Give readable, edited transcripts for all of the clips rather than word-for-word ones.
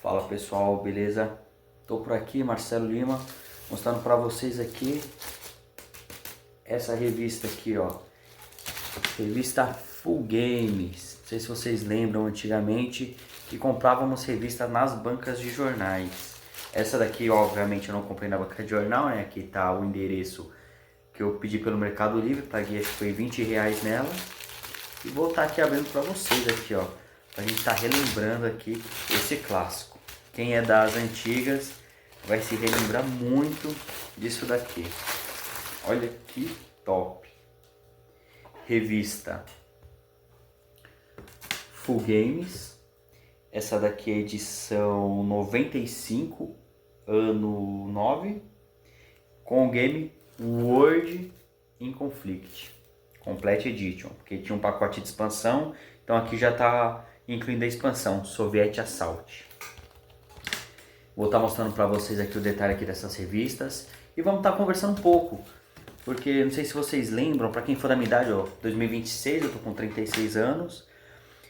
Fala pessoal, beleza? Tô por aqui, Marcelo Lima, mostrando para vocês aqui essa revista aqui, ó. Revista Full Games. Não sei se vocês lembram antigamente que comprávamos revistas nas bancas de jornais. Essa daqui, obviamente, eu não comprei na banca de jornal, né? Aqui tá o endereço que eu pedi pelo Mercado Livre, paguei acho que foi R$ 20 nela. E vou estar aqui abrindo para vocês aqui, ó. Pra gente estar relembrando aqui esse clássico. Quem é das antigas vai se relembrar muito disso daqui. Olha que top. Revista Full Games. Essa daqui é a edição 95, ano 9. Com o game World in Conflict Complete Edition. Porque tinha um pacote de expansão. Então aqui já está incluindo a expansão Soviet Assault. Vou estar mostrando para vocês aqui o detalhe aqui dessas revistas. E vamos estar conversando um pouco. Porque não sei se vocês lembram, para quem for da minha idade, ó, 2026, eu tô com 36 anos.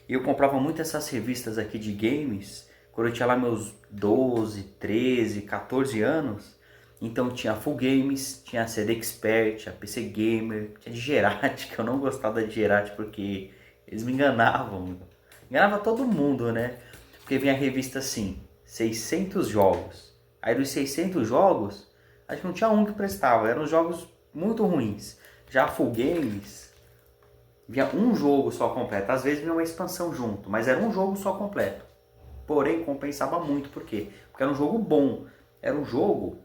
E eu comprava muito essas revistas aqui de games quando eu tinha lá meus 12, 13, 14 anos. Então tinha a Full Games, tinha a CD Expert, a PC Gamer, tinha a Digerati, que eu não gostava da Digerati porque eles me enganavam. Enganava todo mundo, né? Porque vinha a revista assim, 600 jogos. Aí dos 600 jogos, acho que não tinha um que prestava, eram jogos muito ruins. Já a Full Games, vinha um jogo só completo. Às vezes vinha uma expansão junto, mas era um jogo só completo. Porém, compensava muito, por quê? Porque era um jogo bom. Era um jogo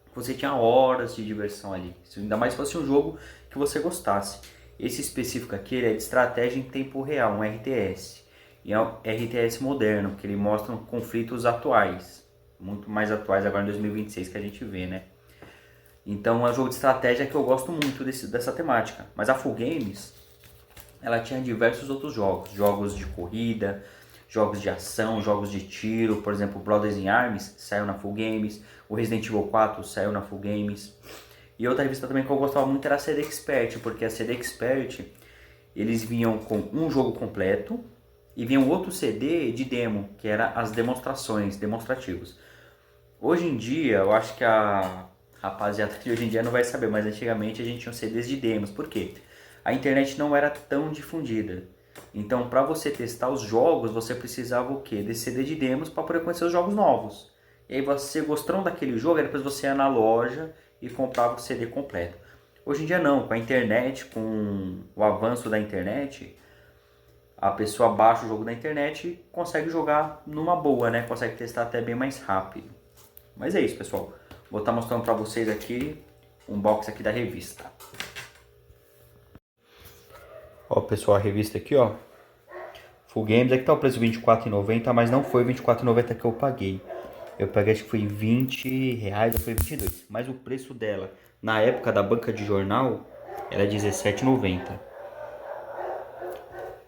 que você tinha horas de diversão ali. Ainda mais se fosse um jogo que você gostasse. Esse específico aqui ele é de estratégia em tempo real, um RTS. E é um RTS moderno, porque ele mostra conflitos atuais. Muito mais atuais agora em 2026 que a gente vê, né? Então é um jogo de estratégia que eu gosto muito dessa temática. Mas a Full Games, ela tinha diversos outros jogos. Jogos de corrida, jogos de ação, jogos de tiro. Por exemplo, Brothers in Arms saiu na Full Games. O Resident Evil 4 saiu na Full Games. E outra revista também que eu gostava muito era a CD Expert. Porque a CD Expert, eles vinham com um jogo completo. E vinha um outro CD de demo, que era as demonstrativos. Hoje em dia, eu acho que a rapaziada de hoje em dia não vai saber, mas antigamente a gente tinha CDs de demos. Por quê? A internet não era tão difundida. Então, para você testar os jogos, você precisava o quê? Desse CD de demos para poder conhecer os jogos novos. E aí você gostando daquele jogo, aí depois você ia na loja e comprava o CD completo. Hoje em dia não, com a internet, com o avanço da internet, a pessoa baixa o jogo da internet e consegue jogar numa boa, né? Consegue testar até bem mais rápido. Mas é isso, pessoal. Vou estar mostrando para vocês aqui um box aqui da revista. Ó, pessoal, a revista aqui, ó. Full Games, aqui tá o preço de R$24,90, mas não foi R$24,90 que eu paguei. Eu paguei, acho que foi R$20 ou foi 22. Mas o preço dela, na época da banca de jornal, era R$17,90.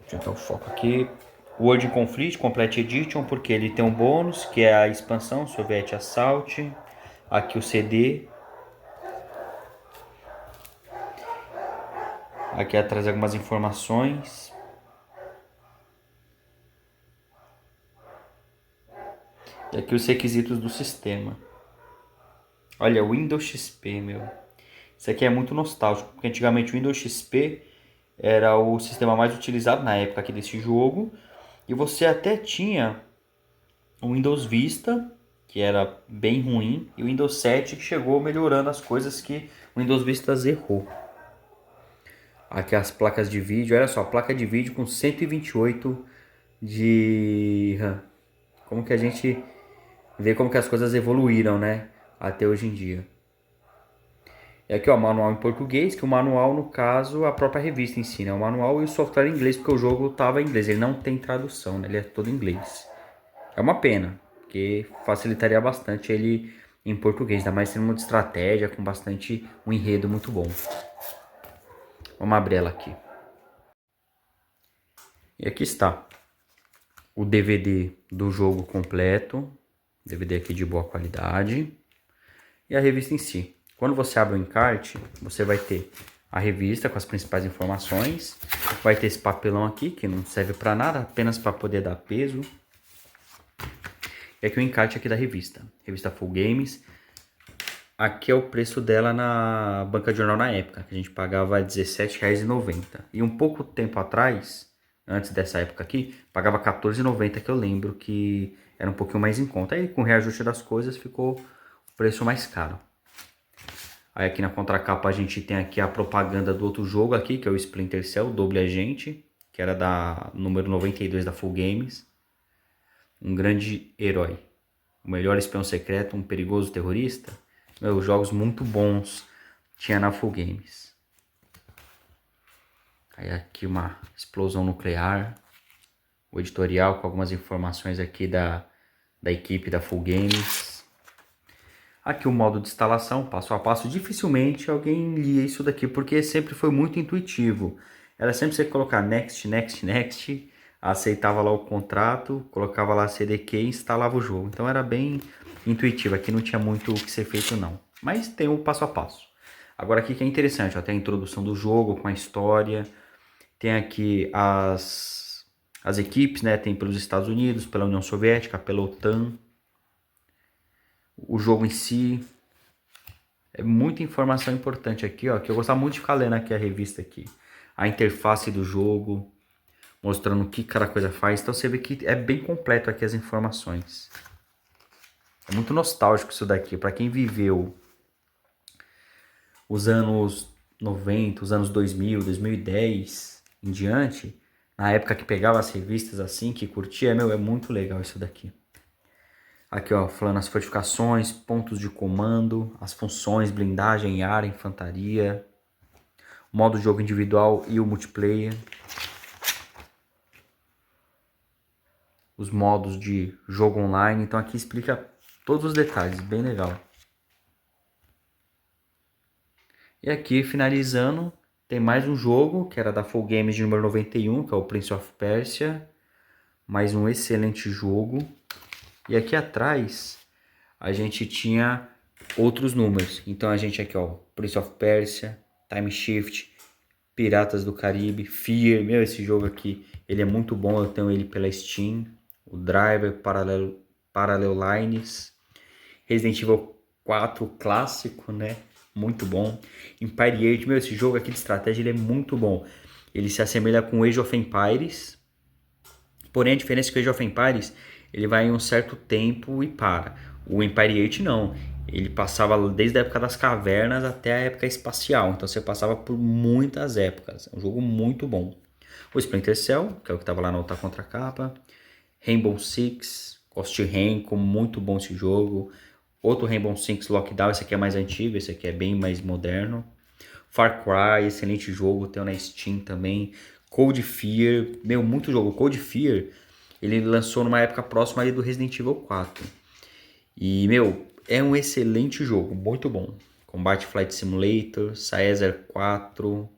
Deixa eu dar o foco aqui. World in Conflict Complete Edition, porque ele tem um bônus, que é a expansão Soviet Assault. Aqui o CD. Aqui atrás algumas informações. E aqui os requisitos do sistema. Olha, Windows XP, meu. Isso aqui é muito nostálgico, porque antigamente o Windows XP era o sistema mais utilizado na época aqui desse jogo. E você até tinha o Windows Vista, que era bem ruim, e o Windows 7 que chegou melhorando as coisas que o Windows Vista errou. Aqui as placas de vídeo, olha só, placa de vídeo com 128 de RAM. Como que a gente vê como que as coisas evoluíram, né, até hoje em dia. E aqui, ó, manual em português, que o manual, no caso, a própria revista em si, né? O manual e o software em inglês, porque o jogo tava em inglês, ele não tem tradução, né? Ele é todo em inglês. É uma pena, porque facilitaria bastante ele em português, ainda mais sendo uma estratégia com bastante um enredo muito bom. Vamos abrir ela aqui. E aqui está o DVD do jogo completo, DVD aqui de boa qualidade, e a revista em si. Quando você abre o encarte, você vai ter a revista com as principais informações, vai ter esse papelão aqui que não serve para nada, apenas para poder dar peso. E aqui o encarte aqui da revista. Revista Full Games. Aqui é o preço dela na banca de jornal na época, que a gente pagava R$17,90. E um pouco tempo atrás, antes dessa época aqui, pagava R$14,90, que eu lembro que era um pouquinho mais em conta. Aí com o reajuste das coisas ficou o preço mais caro. Aí aqui na contracapa a gente tem aqui a propaganda do outro jogo aqui, que é o Splinter Cell, Doble Agente, que era da número 92 da Full Games. Um grande herói. O melhor espião secreto, um perigoso terrorista. Jogos muito bons tinha na Full Games. Aí aqui uma explosão nuclear. O editorial com algumas informações aqui da equipe da Full Games. Aqui o modo de instalação, passo a passo. Dificilmente alguém lia isso daqui, porque sempre foi muito intuitivo. Era sempre você colocar next, next, next, aceitava lá o contrato, colocava lá CDQ e instalava o jogo. Então era bem intuitivo, aqui não tinha muito o que ser feito não. Mas tem o passo a passo. Agora aqui que é interessante, ó, tem a introdução do jogo com a história. Tem aqui as equipes, né? Tem pelos Estados Unidos, pela União Soviética, pela OTAN. O jogo em si. É muita informação importante aqui, ó, que eu gostava muito de ficar lendo aqui a revista aqui. A interface do jogo, mostrando o que cada coisa faz. Então você vê que é bem completo aqui as informações. É muito nostálgico isso daqui, para quem viveu os anos 90, os anos 2000, 2010 em diante, na época que pegava as revistas assim, que curtia, é muito legal isso daqui. Aqui, ó, falando as fortificações, pontos de comando, as funções, blindagem, ar, infantaria, modo de jogo individual e o multiplayer. Os modos de jogo online, então aqui explica todos os detalhes, bem legal. E aqui, finalizando, tem mais um jogo, que era da Full Games de número 91, que é o Prince of Persia. Mais um excelente jogo. E aqui atrás, a gente tinha outros números. Então a gente aqui, ó, Prince of Persia, Time Shift, Piratas do Caribe, Fear. Esse jogo aqui, ele é muito bom, eu tenho ele pela Steam. O Driver, Parallel Lines, Resident Evil 4 clássico, né? Muito bom. Empire Age, esse jogo aqui de estratégia ele é muito bom. Ele se assemelha com Age of Empires. Porém, a diferença é que o Age of Empires ele vai em um certo tempo e para. O Empire Age não. Ele passava desde a época das cavernas até a época espacial. Então você passava por muitas épocas. É um jogo muito bom. O Splinter Cell, que é o que estava lá na outra contracapa. Rainbow Six, Ghost Recon, muito bom esse jogo. Outro Rainbow Six Lockdown, esse aqui é mais antigo, esse aqui é bem mais moderno. Far Cry, excelente jogo, tem na Steam também. Cold Fear, muito jogo. Cold Fear, ele lançou numa época próxima ali do Resident Evil 4. E, é um excelente jogo, muito bom. Combat Flight Simulator, Caesar 4.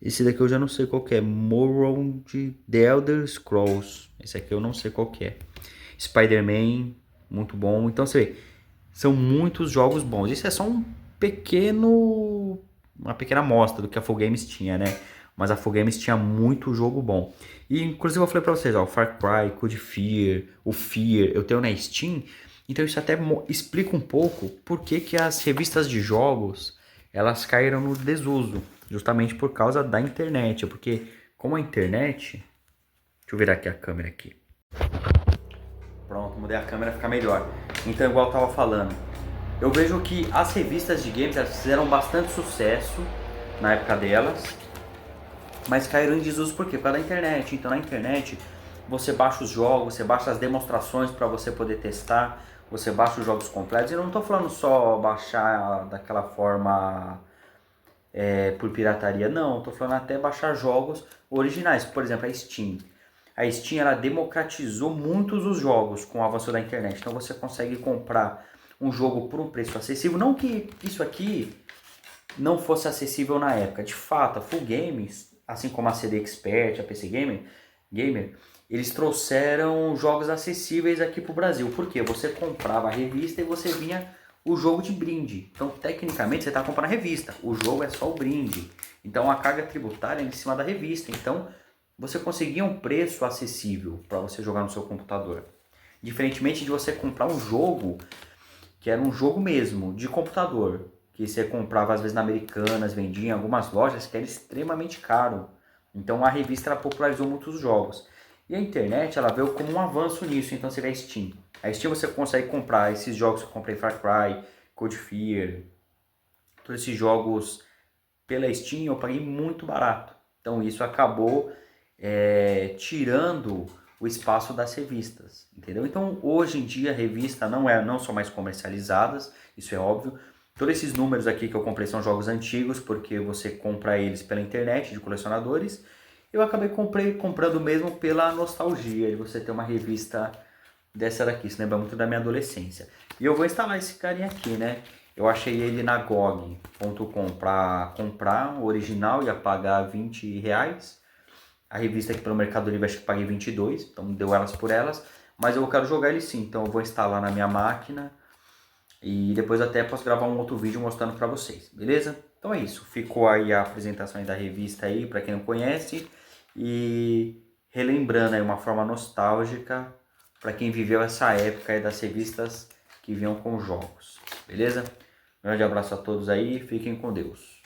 Esse daqui eu já não sei qual que é. Morrowind The Elder Scrolls. Esse aqui eu não sei qual que é. Spider-Man, muito bom. Então você vê, são muitos jogos bons. Isso é só uma pequena amostra do que a Full Games tinha, né? Mas a Full Games tinha muito jogo bom. E inclusive eu falei pra vocês, ó, o Far Cry, Cold Fear, o Fear, eu tenho na Steam. Então isso até explica um pouco por que as revistas de jogos, elas caíram no desuso. Justamente por causa da internet. Porque como a internet... Deixa eu virar aqui a câmera aqui. Pronto, mudei a câmera, fica melhor. Então, igual eu tava falando, eu vejo que as revistas de games elas fizeram bastante sucesso na época delas, mas caíram em desuso por quê? Por causa da internet. Então na internet você baixa os jogos, você baixa as demonstrações para você poder testar, você baixa os jogos completos. E eu não tô falando só baixar daquela forma por pirataria, não. Tô falando até baixar jogos originais, por exemplo a Steam. A Steam ela democratizou muitos os jogos com o avanço da internet. Então você consegue comprar um jogo por um preço acessível. Não que isso aqui não fosse acessível na época. De fato, a Full Games, assim como a CD Expert, a PC Gamer, eles trouxeram jogos acessíveis aqui para o Brasil. Por quê? Você comprava a revista e você vinha o jogo de brinde. Então, tecnicamente, você está comprando a revista. O jogo é só o brinde. Então, a carga tributária é em cima da revista. Então, você conseguia um preço acessível para você jogar no seu computador. Diferentemente de você comprar um jogo, que era um jogo mesmo, de computador, que você comprava às vezes na Americanas, vendia em algumas lojas, que era extremamente caro. Então a revista ela popularizou muitos jogos. E a internet ela veio como um avanço nisso, então você vê a Steam. A Steam você consegue comprar esses jogos que eu comprei, Far Cry, Code Fear, todos esses jogos pela Steam eu paguei muito barato. Então isso acabou tirando o espaço das revistas, entendeu? Então hoje em dia a revista não são mais comercializadas, isso é óbvio. Todos esses números aqui que eu comprei são jogos antigos, porque você compra eles pela internet de colecionadores. Eu acabei comprando mesmo pela nostalgia de você ter uma revista dessa daqui, isso lembra muito da minha adolescência. E eu vou instalar esse carinha aqui, né? Eu achei ele na GOG.com para comprar, o original ia pagar R$ 20. A revista aqui pelo Mercado Livre acho que paguei 22, então deu elas por elas. Mas eu quero jogar ele sim, então eu vou instalar na minha máquina e depois até posso gravar um outro vídeo mostrando para vocês, beleza? Então é isso, ficou aí a apresentação aí da revista aí, para quem não conhece. E relembrando aí uma forma nostálgica para quem viveu essa época aí das revistas que vinham com jogos, beleza? Um grande abraço a todos aí, fiquem com Deus.